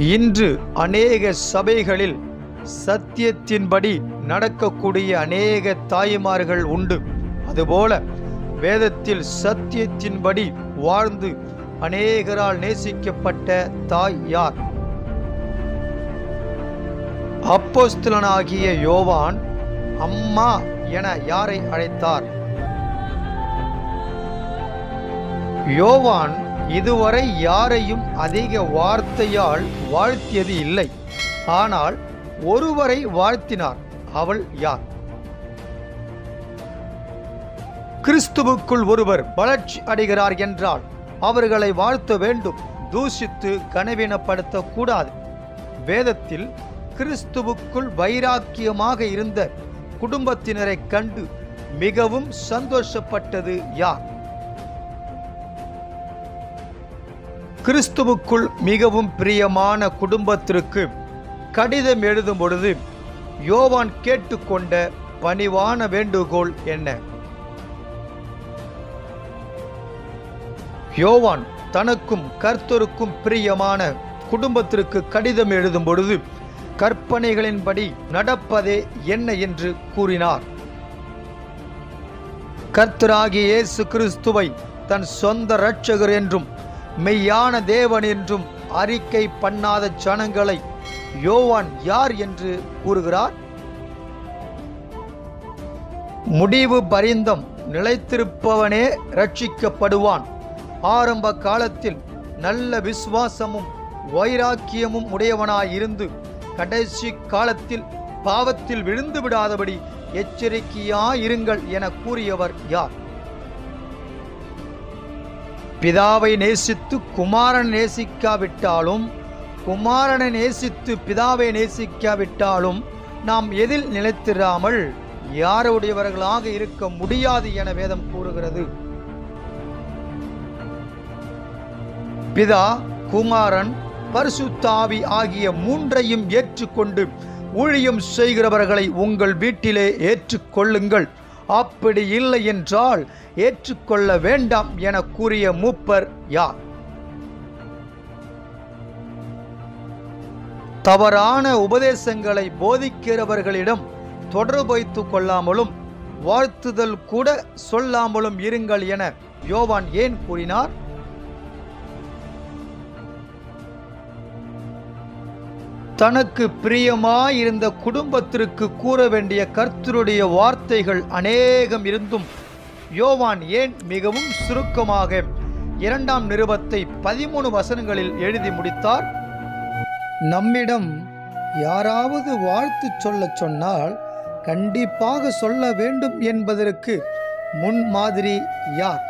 இன்று அநேக சபைகளில் சத்தியத்தின்படி நடக்கக்கூடிய அநேக தாய்மார்கள் உண்டு. அதுபோல வேதத்தில் சத்தியத்தின்படி வாழ்ந்து அநேகரால் நேசிக்கப்பட்ட தாய் யார்? அப்போஸ்தலனாகிய யோவான் அம்மா என யாரை அழைத்தார்? யோவான் இதுவரை யாரையும் அதிக வார்த்தையால் வாழ்த்தியது இல்லை. ஆனால் ஒருவரை வாழ்த்தினார். அவள் யார்? கிறிஸ்துவுக்குள் ஒருவர் வளர்ச்சி அடைகிறார் என்றால் அவர்களை வாழ்த்த வேண்டும், தூஷித்து கனவீனப்படுத்த கூடாது. வேதத்தில் கிறிஸ்துவுக்குள் வைராக்கியமாக இருந்த குடும்பத்தினரை கண்டு மிகவும் சந்தோஷப்பட்டது யார்? கிறிஸ்துவுக்குள் மிகவும் பிரியமான குடும்பத்திற்கு கடிதம் எழுதும் பொழுது யோவான் கேட்டுக்கொண்ட பணிவான வேண்டுகோள் என்ன? யோவான் தனக்கும் கர்த்தருக்கும் பிரியமான குடும்பத்திற்கு கடிதம் எழுதும் பொழுது கற்பனைகளின்படி நடப்பதே என்ன என்று கூறினார். கர்த்தராகிய இயேசு கிறிஸ்துவை தன் சொந்த இரட்சகர் என்றும் மெய்யான தேவன் என்றும் அறிக்கை பண்ணாத ஜனங்களை யோவான் யார் என்று கூறுகிறார்? முடிவு பரிந்தம் நிலைத்திருப்பவனே ரட்சிக்கப்படுவான். ஆரம்ப காலத்தில் நல்ல விசுவாசமும் வைராக்கியமும் உடையவனாயிருந்து கடைசி காலத்தில் பாவத்தில் விழுந்து விடாதபடி எச்சரிக்கையாயிருங்கள் என கூறியவர் யார்? பிதாவை நேசித்து குமாரனை நேசிக்காவிட்டாலும் குமாரனை நேசித்து பிதாவை நேசிக்காவிட்டாலும் நாம் எதில் நிலைத்திராமல் யாருடையவர்களாக இருக்க முடியாது என வேதம் கூறுகிறது. பிதா, குமாரன், பரிசுத்த ஆவி ஆகிய மூன்றையும் ஏற்றுக்கொண்டு ஊழியம் செய்கிறவர்களை உங்கள் வீட்டிலே ஏற்றுக்கொள்ளுங்கள். அப்படி இல்லை என்றால் ஏற்றுக்கொள்ள வேண்டாம் என கூறிய மூப்பர் யார்? தவறான உபதேசங்களை போதிக்கிறவர்களிடம் தொடர்பு வைத்துக் கொள்ளாமலும் வாழ்த்துதல் கூட சொல்லாமலும் இருங்கள் என யோவான் ஏன் கூறினார்? தனக்கு பிரியமாயிருந்த குடும்பத்திற்கு கூற வேண்டிய கர்த்தருடைய வார்த்தைகள் அநேகம் இருந்தும் யோவான் ஏன் மிகவும் சுருக்கமாக 2ஆம் நிருபத்தை 13 வசனங்களில் எழுதி முடித்தார்? நம்மிடம் யாராவது வாழ்த்து சொல்ல சொன்னால் கண்டிப்பாக சொல்ல வேண்டும் என்பதற்கு முன்மாதிரி யார்?